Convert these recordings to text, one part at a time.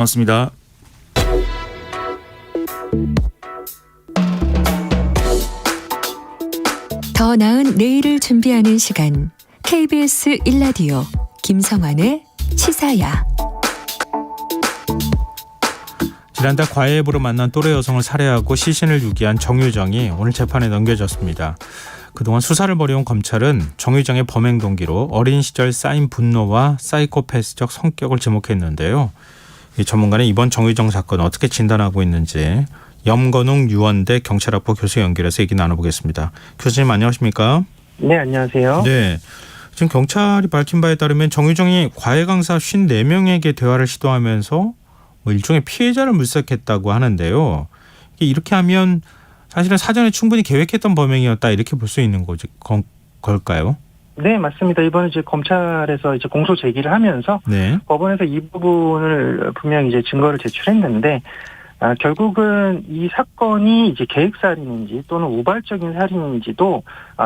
반갑습니다. 더 나은 내일을 준비하는 시간 KBS 1라디오 김성환의 시사야. 지난달 과외부로 만난 또래 여성을 살해하고 시신을 유기한 정유정이 오늘 재판에 넘겨졌습니다. 그동안 수사를 벌여온 검찰은 정유정의 범행 동기로 어린 시절 쌓인 분노와 사이코패스적 성격을 지목했는데요. 이 전문가는 이번 정유정 사건 어떻게 진단하고 있는지 염건웅 유원대 경찰학부 교수 연결해서 얘기 나눠보겠습니다. 교수님 안녕하십니까? 네, 안녕하세요. 네, 지금 경찰이 밝힌 바에 따르면 정유정이 과외 강사 54명에게 대화를 시도하면서 일종의 피해자를 물색했다고 하는데요. 이렇게 하면 사실은 사전에 충분히 계획했던 범행이었다 이렇게 볼 수 있는 걸까요? 네, 맞습니다. 이번에 이제 검찰에서 이제 공소 제기를 하면서 네. 법원에서 이 부분을 분명히 이제 증거를 제출했는데 결국은 이 사건이 이제 계획살인인지 또는 우발적인 살인인지도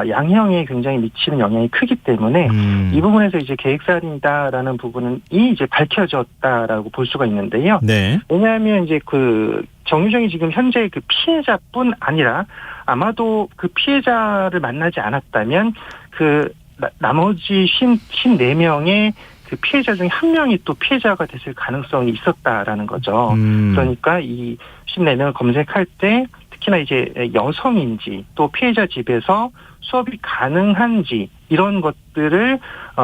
양형에 굉장히 미치는 영향이 크기 때문에 이 부분에서 이제 계획살인이다라는 부분은 이제 밝혀졌다라고 볼 수가 있는데요. 네. 왜냐하면 이제 그 정유정이 지금 현재 그 피해자뿐 아니라 아마도 그 피해자를 만나지 않았다면 그 나머지 54명의 그 피해자 중에 한 명이 또 피해자가 됐을 가능성이 있었다라는 거죠. 그러니까 이 54명을 검색할 때 특히나 이제 여성인지 또 피해자 집에서 수업이 가능한지 이런 것들을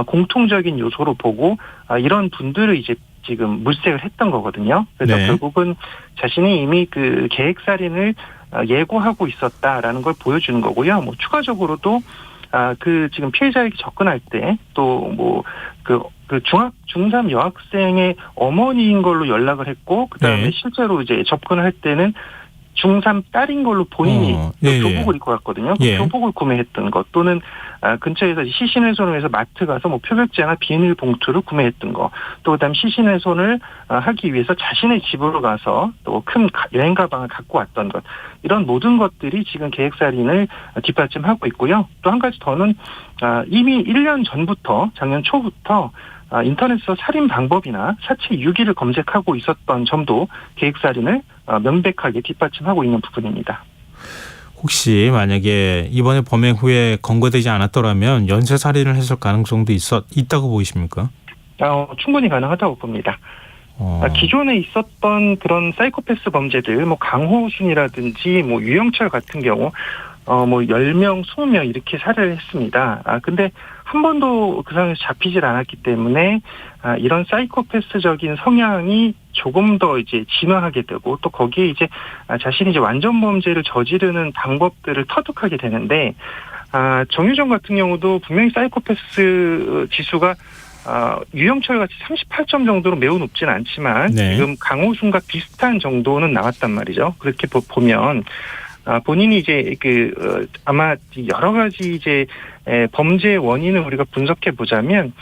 공통적인 요소로 보고 이런 분들을 이제 지금 물색을 했던 거거든요. 그래서 네. 결국은 자신이 이미 그 계획살인을 예고하고 있었다라는 걸 보여주는 거고요. 뭐 추가적으로도 그 지금 피해자에게 접근할 때 또 뭐 그 중3 여학생의 어머니인 걸로 연락을 했고 그다음에 네. 실제로 이제 접근을 할 때는 중3 딸인 걸로 본인이 교복을 입고 갔거든요. 그 교복을 구매했던 것 또는 근처에서 시신훼손을 해서 마트 가서 뭐 표백제나 비닐봉투를 구매했던 것 또 그다음 시신훼손을 하기 위해서 자신의 집으로 가서 또 큰 여행 가방을 갖고 왔던 것 이런 모든 것들이 지금 계획살인을 뒷받침하고 있고요. 또 한 가지 더는 이미 1년 전부터 작년 초부터 인터넷에서 살인 방법이나 사체 유기를 검색하고 있었던 점도 계획살인을 명백하게 뒷받침하고 있는 부분입니다. 혹시 만약에 이번에 범행 후에 검거되지 않았더라면 연쇄살인을 했을 가능성도 있다고 보이십니까? 충분히 가능하다고 봅니다. 기존에 있었던 그런 사이코패스 범죄들, 뭐 강호순이라든지 뭐 유영철 같은 경우, 뭐 10명, 20명 이렇게 살해를 했습니다. 근데 한 번도 그 상황에서 잡히질 않았기 때문에 이런 사이코패스적인 성향이 조금 더 이제 진화하게 되고 또 거기에 이제 자신이 이제 완전 범죄를 저지르는 방법들을 터득하게 되는데 정유정 같은 경우도 분명히 사이코패스 지수가 유영철 같이 38점 정도로 매우 높지는 않지만 네. 지금 강호순과 비슷한 정도는 나왔단 말이죠. 그렇게 보면 본인이 이제 아마 여러 가지 이제 범죄의 원인을 우리가 분석해 보자면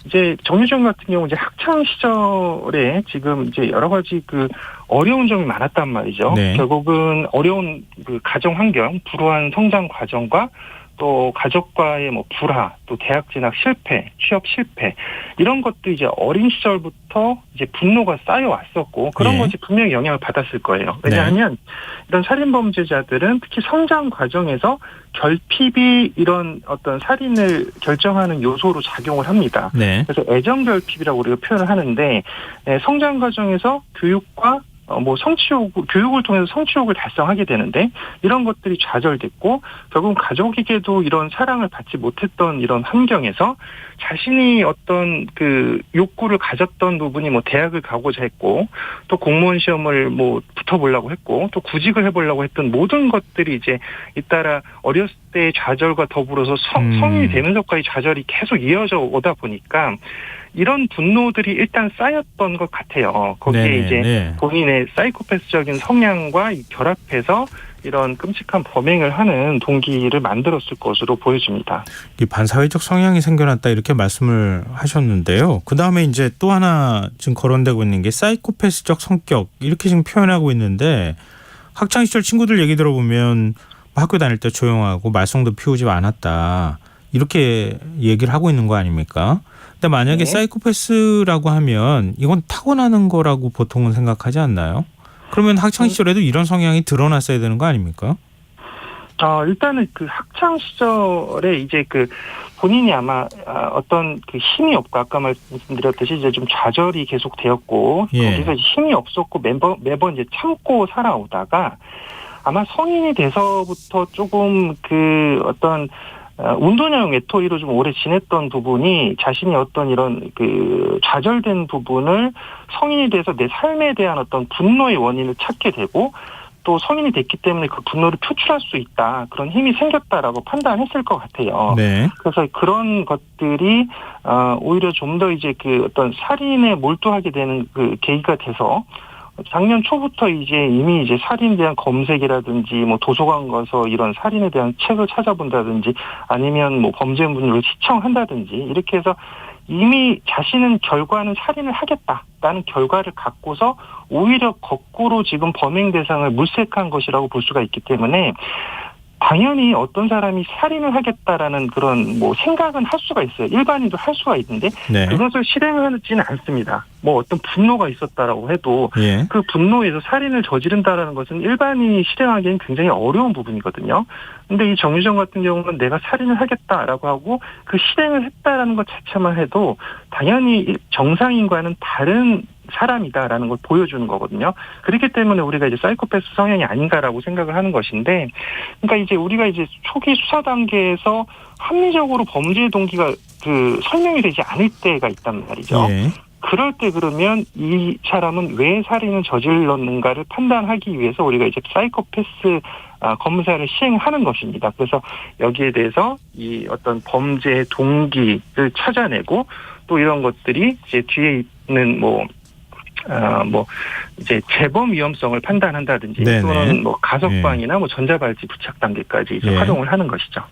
이제 정유정 같은 경우 이제 학창 시절에 지금 이제 여러 가지 그 어려운 점이 많았단 말이죠. 네. 결국은 어려운 그 가정 환경, 불우한 성장 과정과 또 가족과의 뭐 불화, 또 대학 진학 실패, 취업 실패 이런 것도 이제 어린 시절부터 이제 분노가 쌓여 왔었고 그런 것이 분명히 영향을 받았을 거예요. 왜냐하면 이런 살인 범죄자들은 특히 성장 과정에서 결핍이 이런 어떤 살인을 결정하는 요소로 작용을 합니다. 네. 그래서 애정 결핍이라고 우리가 표현을 하는데 성장 과정에서 교육과 교육을 통해서 성취욕을 달성하게 되는데 이런 것들이 좌절됐고 결국 가족에게도 이런 사랑을 받지 못했던 이런 환경에서 자신이 어떤 그 욕구를 가졌던 부분이 뭐 대학을 가고자 했고 또 공무원 시험을 뭐 붙어보려고 했고 또 구직을 해보려고 했던 모든 것들이 이제 잇따라 어렸을 때의 좌절과 더불어서 성인이 되면서까지 좌절이 계속 이어져 오다 보니까 이런 분노들이 일단 쌓였던 것 같아요. 거기에 이제 본인의 사이코패스적인 성향과 결합해서 이런 끔찍한 범행을 하는 동기를 만들었을 것으로 보여집니다. 이 반사회적 성향이 생겨났다 이렇게 말씀을 하셨는데요. 그다음에 이제 또 하나 지금 거론되고 있는 게 사이코패스적 성격 이렇게 지금 표현하고 있는데 학창시절 친구들 얘기 들어보면 학교 다닐 때 조용하고 말썽도 피우지 않았다 이렇게 얘기를 하고 있는 거 아닙니까? 근데 만약에 네. 사이코패스라고 하면 이건 타고나는 거라고 보통은 생각하지 않나요? 그러면 학창 시절에도 이런 성향이 드러났어야 되는 거 아닙니까? 일단은 그 학창 시절에 이제 그 본인이 아마 어떤 그 힘이 없고 아까 말씀드렸듯이 이제 좀 좌절이 계속 되었고 예. 거기서 힘이 없었고 매번 이제 참고 살아오다가 아마 성인이 돼서부터 조금 그 어떤 운동형 외톨이로 좀 오래 지냈던 부분이 자신이 어떤 이런 그 좌절된 부분을 성인이 돼서 내 삶에 대한 어떤 분노의 원인을 찾게 되고 또 성인이 됐기 때문에 그 분노를 표출할 수 있다. 그런 힘이 생겼다라고 판단했을 것 같아요. 네. 그래서 그런 것들이 오히려 좀 더 이제 그 어떤 살인에 몰두하게 되는 그 계기가 돼서 작년 초부터 이제 이미 이제 살인에 대한 검색이라든지 뭐 도서관 가서 이런 살인에 대한 책을 찾아본다든지 아니면 뭐 범죄물을 시청한다든지 이렇게 해서 이미 자신은 결과는 살인을 하겠다라는 결과를 갖고서 오히려 거꾸로 지금 범행 대상을 물색한 것이라고 볼 수가 있기 때문에 당연히 어떤 사람이 살인을 하겠다라는 그런 뭐 생각은 할 수가 있어요. 일반인도 할 수가 있는데 네. 그것을 실행하지는 않습니다. 뭐 어떤 분노가 있었다라고 해도 예. 그 분노에서 살인을 저지른다라는 것은 일반인이 실행하기엔 굉장히 어려운 부분이거든요. 근데 이 정유정 같은 경우는 내가 살인을 하겠다라고 하고 그 실행을 했다라는 것 자체만 해도 당연히 정상인과는 다른 사람이다라는 걸 보여주는 거거든요. 그렇기 때문에 우리가 이제 사이코패스 성향이 아닌가라고 생각을 하는 것인데, 그러니까 이제 우리가 이제 초기 수사 단계에서 합리적으로 범죄 동기가 그 설명이 되지 않을 때가 있단 말이죠. 예. 그럴 때 그러면 이 사람은 왜 살인을 저질렀는가를 판단하기 위해서 우리가 이제 사이코패스 검사를 시행하는 것입니다. 그래서 여기에 대해서 이 어떤 범죄 동기를 찾아내고 또 이런 것들이 이제 뒤에 있는 이제 재범 위험성을 판단한다든지 네네. 또는 뭐 가석방이나 뭐 전자발찌 부착 단계까지 이제 예. 활용을 하는 것이죠.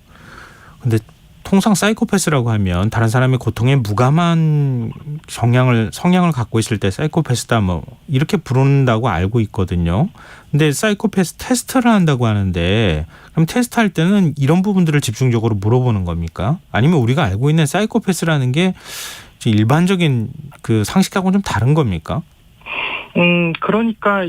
근데 통상 사이코패스라고 하면 다른 사람의 고통에 무감한 성향을 갖고 있을 때 사이코패스다 뭐 이렇게 부른다고 알고 있거든요. 근데 사이코패스 테스트를 한다고 하는데 그럼 테스트할 때는 이런 부분들을 집중적으로 물어보는 겁니까? 아니면 우리가 알고 있는 사이코패스라는 게 일반적인 그 상식하고는 좀 다른 겁니까? 그러니까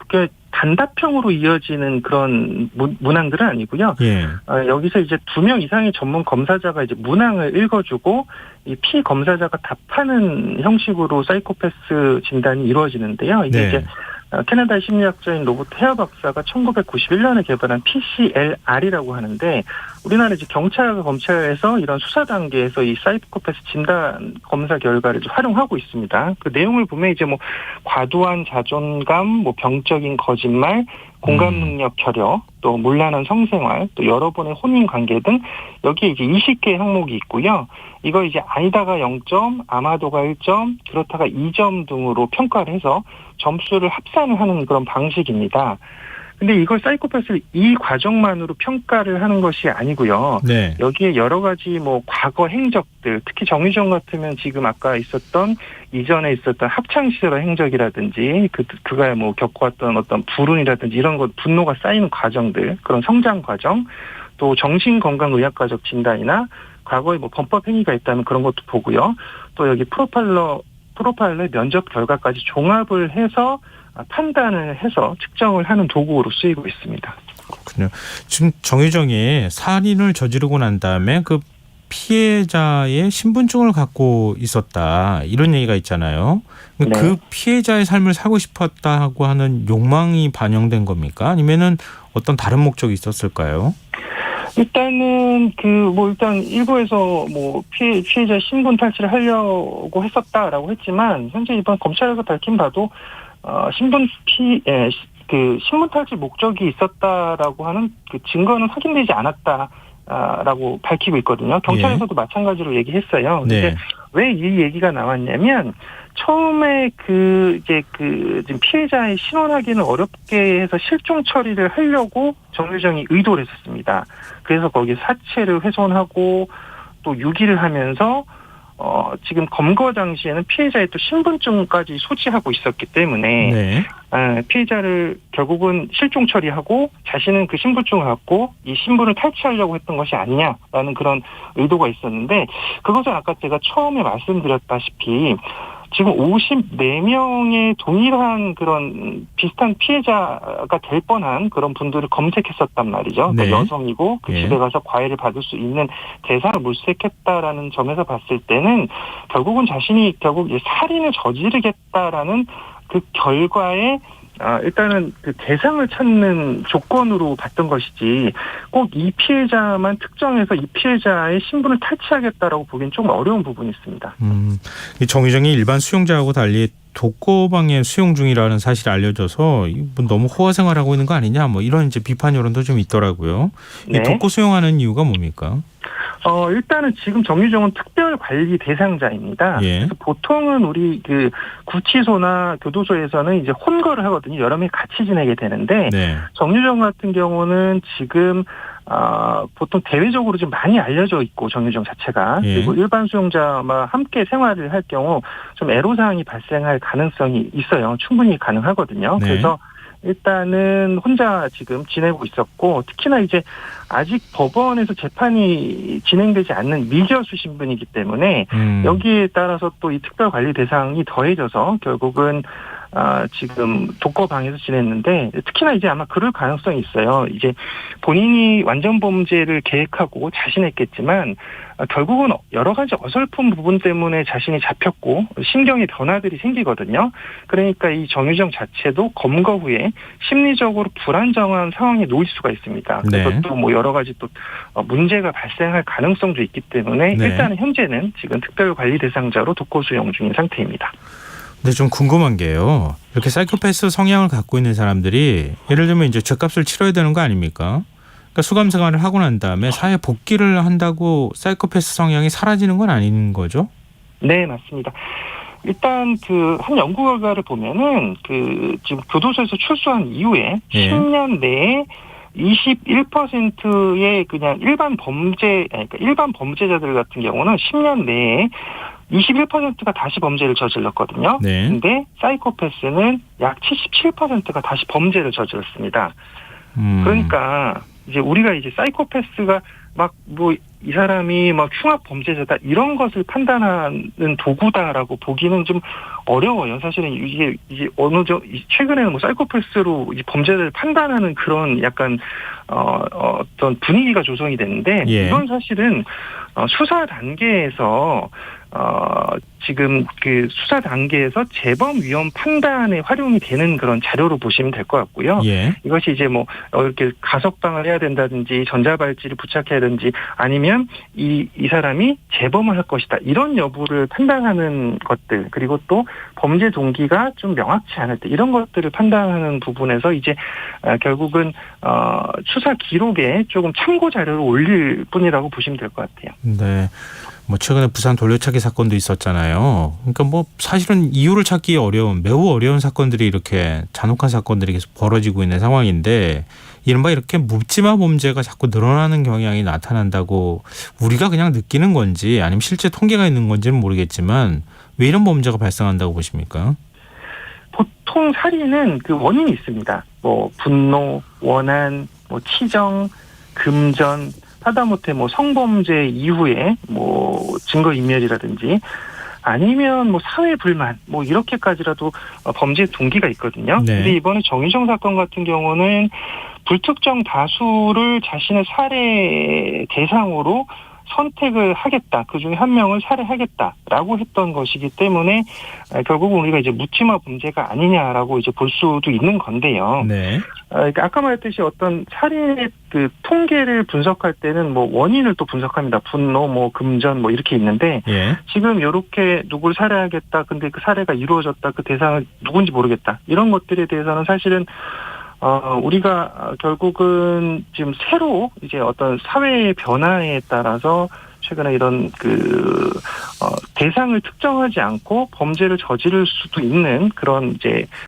그 단답형으로 이어지는 그런 문항들은 아니고요. 예. 여기서 이제 2명 이상의 전문 검사자가 이제 문항을 읽어주고 이 피검사자가 답하는 형식으로 사이코패스 진단이 이루어지는데요. 이게 네. 이제 캐나다 심리학자인 로버트 헤어 박사가 1991년에 개발한 PCLR이라고 하는데 우리나라 이제 경찰과 검찰에서 이런 수사 단계에서 이 사이코패스 진단 검사 결과를 활용하고 있습니다. 그 내용을 보면 이제 뭐 과도한 자존감, 뭐 병적인 거짓말, 공감 능력 결여, 또 문란한 성생활, 또 여러 번의 혼인 관계 등 여기에 이제 20개의 항목이 있고요. 이거 이제 아니다가 0점, 아마도가 1점, 그렇다가 2점 등으로 평가를 해서 점수를 합산을 하는 그런 방식입니다. 근데 이걸 사이코패스를 이 과정만으로 평가를 하는 것이 아니고요. 네. 여기에 여러 가지 뭐 과거 행적들, 특히 정유정 같으면 지금 아까 있었던 이전에 있었던 학창 시절의 행적이라든지 그가 뭐 겪어왔던 어떤 불운이라든지 이런 것 분노가 쌓이는 과정들, 그런 성장 과정, 또 정신건강의학과적 진단이나 과거에 뭐 범법 행위가 있다면 그런 것도 보고요. 또 여기 프로파일러의 면접 결과까지 종합을 해서 판단을 해서 측정을 하는 도구로 쓰이고 있습니다. 그렇군요. 지금 정유정이 살인을 저지르고 난 다음에 그 피해자의 신분증을 갖고 있었다 이런 얘기가 있잖아요. 네. 그 피해자의 삶을 살고 싶었다고 하는 욕망이 반영된 겁니까? 아니면은 어떤 다른 목적이 있었을까요? 일단은 일단 일부에서 뭐 피해자 신분 탈취를 하려고 했었다라고 했지만 현재 이번 검찰에서 밝힌 바도 신분 탈취 목적이 있었다라고 하는 그 증거는 확인되지 않았다라고 밝히고 있거든요. 경찰에서도 마찬가지로 얘기했어요. 근데 네. 왜 이 얘기가 나왔냐면 처음에 지금 피해자의 신원하기는 어렵게 해서 실종 처리를 하려고 정유정이 의도를 했었습니다. 그래서 거기 사체를 훼손하고 또 유기를 하면서 지금 검거 당시에는 피해자의 또 신분증까지 소지하고 있었기 때문에 네. 피해자를 결국은 실종 처리하고 자신은 그 신분증을 갖고 이 신분을 탈취하려고 했던 것이 아니냐라는 그런 의도가 있었는데 그것은 아까 제가 처음에 말씀드렸다시피 지금 54명의 동일한 그런 비슷한 피해자가 될 뻔한 그런 분들을 검색했었단 말이죠. 네. 여성이고 그 예. 집에 가서 과외를 받을 수 있는 대상을 물색했다라는 점에서 봤을 때는 결국은 자신이 결국 살인을 저지르겠다라는 그 결과에 일단은 그 대상을 찾는 조건으로 봤던 것이지 꼭 이 피해자만 특정해서 이 피해자의 신분을 탈취하겠다라고 보기엔 좀 어려운 부분이 있습니다. 이 정유정이 일반 수용자하고 달리 독거방에 수용 중이라는 사실이 알려져서 뭐 너무 호화 생활하고 있는 거 아니냐 뭐 이런 이제 비판 여론도 좀 있더라고요. 네. 이 독거 수용하는 이유가 뭡니까? 일단은 지금 정유정은 특별 관리 대상자입니다. 예. 그래서 보통은 우리 그 구치소나 교도소에서는 이제 혼거를 하거든요. 여러 명이 같이 지내게 되는데 네. 정유정 같은 경우는 지금 보통 대외적으로 좀 많이 알려져 있고 정유정 자체가 예. 그리고 일반 수용자와 함께 생활을 할 경우 좀 애로사항이 발생할 가능성이 있어요. 충분히 가능하거든요. 네. 그래서 일단은 혼자 지금 지내고 있었고 특히나 이제 아직 법원에서 재판이 진행되지 않는 미결수 신분이기 때문에 여기에 따라서 또 이 특별관리 대상이 더해져서 결국은 지금 독거방에서 지냈는데 특히나 이제 아마 그럴 가능성이 있어요. 이제 본인이 완전 범죄를 계획하고 자신했겠지만 결국은 여러 가지 어설픈 부분 때문에 자신이 잡혔고 신경의 변화들이 생기거든요. 그러니까 이 정유정 자체도 검거 후에 심리적으로 불안정한 상황에 놓일 수가 있습니다. 그래서 네. 또 뭐 여러 가지 또 문제가 발생할 가능성도 있기 때문에 네. 일단은 현재는 지금 특별관리 대상자로 독거 수용 중인 상태입니다. 근데 좀 궁금한 게요. 이렇게 사이코패스 성향을 갖고 있는 사람들이 예를 들면 이제 죗값을 치러야 되는 거 아닙니까? 그러니까 수감 생활을 하고 난 다음에 사회 복귀를 한다고 사이코패스 성향이 사라지는 건 아닌 거죠? 네, 맞습니다. 일단 그 한 연구 결과를 보면은 그 지금 교도소에서 출소한 이후에 예. 10년 내에 21%의 그냥 일반 범죄자들 같은 경우는 10년 내에 21%가 다시 범죄를 저질렀거든요. 네. 근데 사이코패스는 약 77%가 다시 범죄를 저질렀습니다. 그러니까 이제 우리가 이제 사이코패스가 막 뭐 이 사람이 막 흉악 범죄자다 이런 것을 판단하는 도구다라고 보기는 좀 어려워요. 사실은 이게 이제 최근에는 뭐 사이코패스로 이 범죄를 판단하는 그런 약간 어떤 분위기가 조성이 됐는데 예. 이건 사실은 수사 단계에서 지금 그 수사 단계에서 재범 위험 판단에 활용이 되는 그런 자료로 보시면 될 것 같고요. 예. 이것이 이제 뭐 이렇게 가석방을 해야 된다든지 전자발찌를 부착해야 되는지 아니면 이 사람이 재범을 할 것이다 이런 여부를 판단하는 것들 그리고 또 범죄 동기가 좀 명확치 않을 때 이런 것들을 판단하는 부분에서 이제 결국은 수사 기록에 조금 참고 자료를 올릴 뿐이라고 보시면 될 것 같아요. 네. 뭐 최근에 부산 돌려차기 사건도 있었잖아요. 그러니까 뭐 사실은 이유를 찾기 어려운 매우 어려운 사건들이 이렇게 잔혹한 사건들이 계속 벌어지고 있는 상황인데 이른바 이렇게 묻지마 범죄가 자꾸 늘어나는 경향이 나타난다고 우리가 그냥 느끼는 건지 아니면 실제 통계가 있는 건지는 모르겠지만 왜 이런 범죄가 발생한다고 보십니까? 보통 살인은 그 원인이 있습니다. 뭐 분노, 원한, 뭐 치정, 금전 하다못해 뭐 성범죄 이후에 뭐 증거인멸이라든지 아니면 뭐 사회 불만 뭐 이렇게까지라도 범죄 동기가 있거든요. 네. 근데 이번에 정유정 사건 같은 경우는 불특정 다수를 자신의 살해 대상으로 선택을 하겠다. 그중에 한 명을 살해하겠다라고 했던 것이기 때문에 결국은 우리가 이제 묻지마 범죄가 아니냐라고 이제 볼 수도 있는 건데요. 네. 그러니까 아까 말했듯이 어떤 살인의 그 통계를 분석할 때는 뭐 원인을 또 분석합니다. 분노, 뭐 금전, 뭐 이렇게 있는데 예. 지금 이렇게 누굴 살해하겠다. 근데 그 살해가 이루어졌다. 그 대상은 누군지 모르겠다. 이런 것들에 대해서는 사실은 우리가 결국은 지금 새로 이제 어떤 사회의 변화에 따라서 최근에 이런 대상을 특정하지 않고 범죄를 저지를 수도 있는 그런 이제